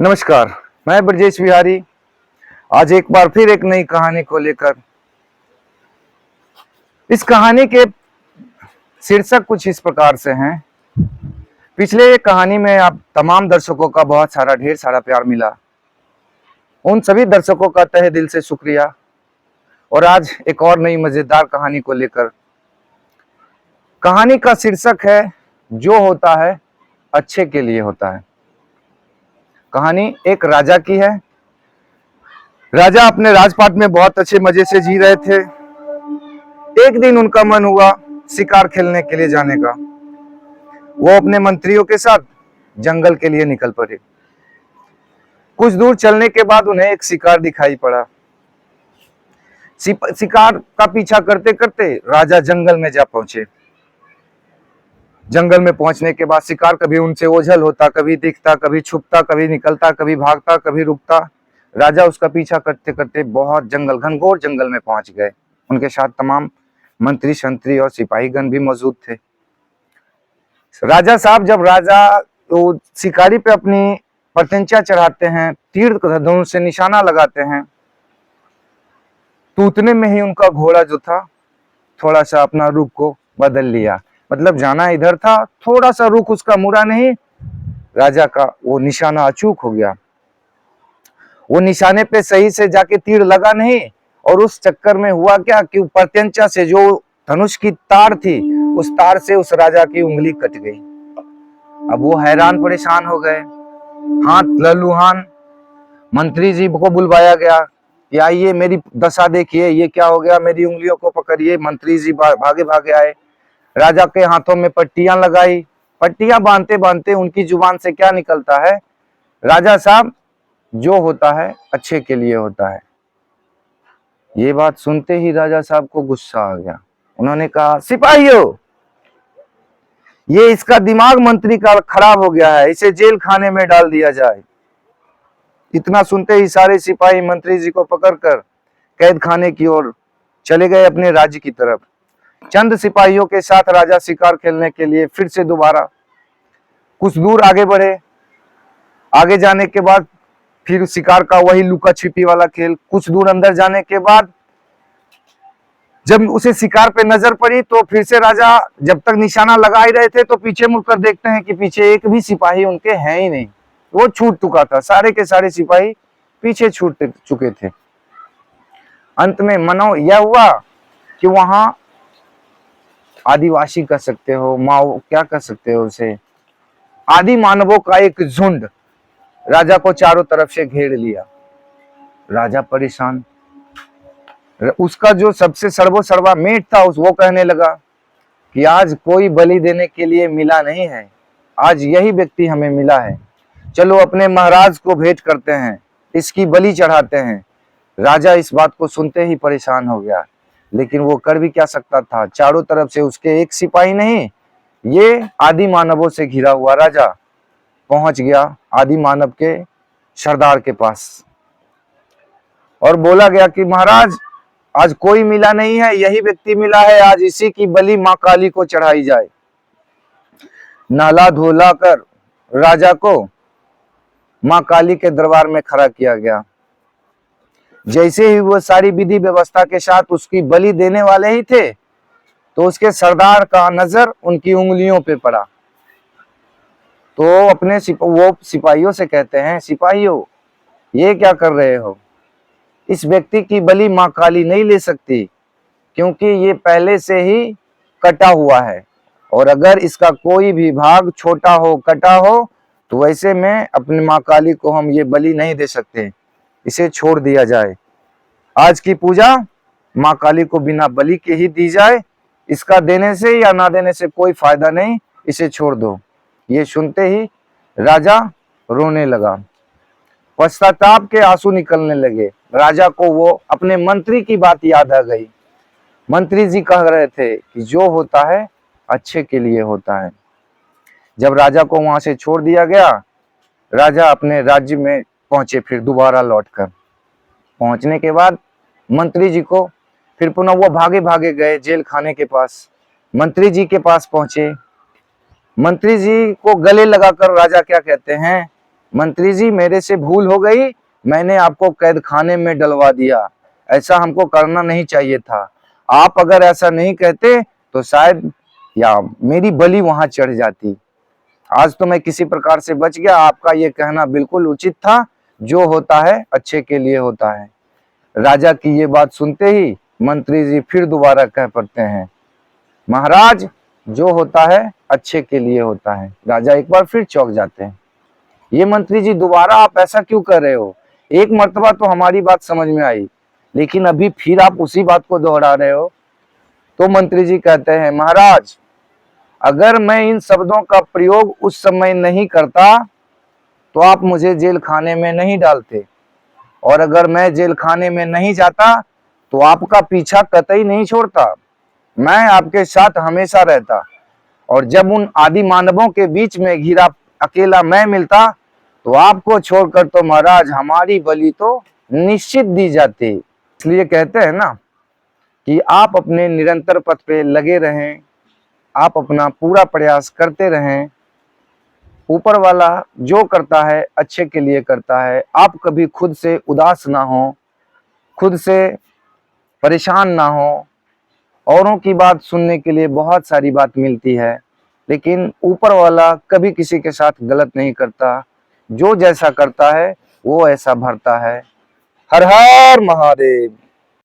नमस्कार। मैं ब्रजेश बिहारी आज एक बार फिर एक नई कहानी को लेकर। इस कहानी के शीर्षक कुछ इस प्रकार से हैं। पिछले कहानी में आप तमाम दर्शकों का बहुत सारा ढेर सारा प्यार मिला। उन सभी दर्शकों का तहे दिल से शुक्रिया। और आज एक और नई मजेदार कहानी को लेकर। कहानी का शीर्षक है जो होता है अच्छे के लिए होता है। कहानी एक राजा की है। राजा अपने राजपाट में बहुत अच्छे मजे से जी रहे थे। एक दिन उनका मन हुआ शिकार खेलने के लिए जाने का। वो अपने मंत्रियों के साथ जंगल के लिए निकल पड़े। कुछ दूर चलने के बाद उन्हें एक शिकार दिखाई पड़ा। शिकार का पीछा करते करते राजा जंगल में जा पहुंचे। जंगल में पहुंचने के बाद शिकार कभी उनसे ओझल होता, कभी दिखता, कभी छुपता, कभी निकलता, कभी भागता, कभी रुकता। राजा उसका पीछा करते करते बहुत घनघोर जंगल में पहुंच गए। उनके साथ तमाम मंत्री शंत्री और सिपाहीगण भी मौजूद थे। राजा साहब जब तो शिकारी पे अपनी प्रत्यंचा चढ़ाते हैं, तीर धनुष से निशाना लगाते हैं, तो उतने में ही उनका घोड़ा जो था थोड़ा सा अपना रुख को बदल लिया। मतलब जाना इधर था, थोड़ा सा रुख उसका मुड़ा नहीं। राजा का वो निशाना अचूक हो गया। वो निशाने पे सही से जाके तीर लगा नहीं। और उस चक्कर में हुआ क्या कि प्रत्यंचा से जो धनुष की तार थी, उस तार से उस राजा की उंगली कट गई। अब वो हैरान परेशान हो गए, हाथ लहलुहान। मंत्री जी को बुलवाया गया कि आइए मेरी दशा देखिए, ये क्या हो गया, मेरी उंगलियों को पकड़िए। मंत्री जी भागे भागे आए। राजा के हाथों में पट्टियां लगाई। पट्टियां बांधते बांधते उनकी जुबान से क्या निकलता है, राजा साहब जो होता है अच्छे के लिए होता है। ये बात सुनते ही राजा साहब को गुस्सा आ गया। उन्होंने कहा, सिपाहियों, ये इसका दिमाग मंत्री का खराब हो गया है, इसे जेल खाने में डाल दिया जाए। इतना सुनते ही सारे सिपाही मंत्री जी को पकड़कर कैद खाने की ओर चले गए, अपने राज्य की तरफ। चंद सिपाहियों के साथ राजा शिकार खेलने के लिए फिर से दोबारा कुछ दूर आगे बढ़े। आगे जाने के बाद फिर शिकार का वही लुका छिपी वाला खेल। कुछ दूर अंदर जाने के बाद जब उसे शिकार पे नजर पड़ी तो फिर से राजा जब तक निशाना लगा ही रहे थे तो पीछे मुड़कर देखते हैं कि पीछे एक भी सिपाही उनके है ही नहीं। वो छूट चुका था, सारे के सारे सिपाही पीछे छूट चुके थे। अंत में मनो यह हुआ कि वहां आदिवासी कह सकते हो, माओ क्या कह सकते हो उसे, आदि मानवों का एक झुंड राजा को चारों तरफ से घेर लिया। राजा परेशान। उसका जो सबसे सर्वोसर्वा मेट था वो कहने लगा कि आज कोई बलि देने के लिए मिला नहीं है, आज यही व्यक्ति हमें मिला है। चलो अपने महाराज को भेंट करते हैं, इसकी बलि चढ़ाते हैं। राजा इस बात को सुनते ही परेशान हो गया, लेकिन वो कर भी क्या सकता था। चारों तरफ से उसके एक सिपाही नहीं, ये आदि मानवों से घिरा हुआ राजा पहुंच गया आदि मानव के सरदार के पास। और बोला गया कि महाराज आज कोई मिला नहीं है, यही व्यक्ति मिला है, आज इसी की बलि मां काली को चढ़ाई जाए। नहला धोला कर राजा को मां काली के दरबार में खड़ा किया गया। जैसे ही वो सारी विधि व्यवस्था के साथ उसकी बलि देने वाले ही थे तो उसके सरदार का नजर उनकी उंगलियों पे पड़ा। तो अपने वो सिपाहियों से कहते हैं, सिपाहियों ये क्या कर रहे हो, इस व्यक्ति की बलि मां काली नहीं ले सकती, क्योंकि ये पहले से ही कटा हुआ है, और अगर इसका कोई भी भाग छोटा हो, कटा हो, तो वैसे में अपनी मां काली को हम ये बलि नहीं दे सकते, इसे छोड़ दिया जाए। आज की पूजा मां काली को बिना बलि के ही दी जाए, इसका देने से या ना देने से कोई फायदा नहीं, इसे छोड़ दो। ये सुनते ही राजा रोने लगा, पश्चाताप के आंसू निकलने लगे। राजा को वो अपने मंत्री की बात याद आ गई। मंत्री जी कह रहे थे कि जो होता है अच्छे के लिए होता है। जब राजा को वहां से छोड़ दिया गया, राजा अपने राज्य में पहुंचे। फिर दोबारा लौटकर पहुंचने के बाद मंत्री जी को फिर पुनः वो भागे भागे गए जेल खाने के पास। मंत्री जी के पास पहुंचे। मंत्री जी को गले लगाकर राजा क्या कहते हैं मंत्री जी मेरे से भूल हो गई, मैंने आपको कैद खाने में डलवा दिया, ऐसा हमको करना नहीं चाहिए था। आप अगर ऐसा नहीं कहते तो शायद या मेरी बलि वहां चढ़ जाती। आज तो मैं किसी प्रकार से बच गया, आपका ये कहना बिल्कुल उचित था, जो होता है अच्छे के लिए होता है। राजा की ये बात सुनते ही मंत्री जी फिर दोबारा कह पड़ते हैं, महाराज जो होता है अच्छे के लिए होता है। राजा एक बार फिर चौंक जाते हैं, ये मंत्री जी दोबारा आप ऐसा क्यों कर रहे हो? एक मर्तबा तो हमारी बात समझ में आई, लेकिन अभी फिर आप उसी बात को दोहरा रहे हो। तो मंत्री जी कहते हैं, महाराज अगर मैं इन शब्दों का प्रयोग उस समय नहीं करता तो आप मुझे जेल खाने में नहीं डालते, और अगर मैं जेल खाने में नहीं जाता तो आपका पीछा कतई नहीं छोड़ता, मैं आपके साथ हमेशा रहता। और जब उन आदि मानवों के बीच में घिरा अकेला मैं मिलता तो आपको छोड़कर तो महाराज हमारी बलि तो निश्चित दी जाती। इसलिए कहते हैं ना कि आप अपने निरंतर पथ पे लगे रहें, आप अपना पूरा प्रयास करते रहें। ऊपर वाला जो करता है अच्छे के लिए करता है। आप कभी खुद से उदास ना हो, खुद से परेशान ना हो। औरों की बात सुनने के लिए बहुत सारी बात मिलती है, लेकिन ऊपर वाला कभी किसी के साथ गलत नहीं करता। जो जैसा करता है वो ऐसा भरता है। हर हर महादेव।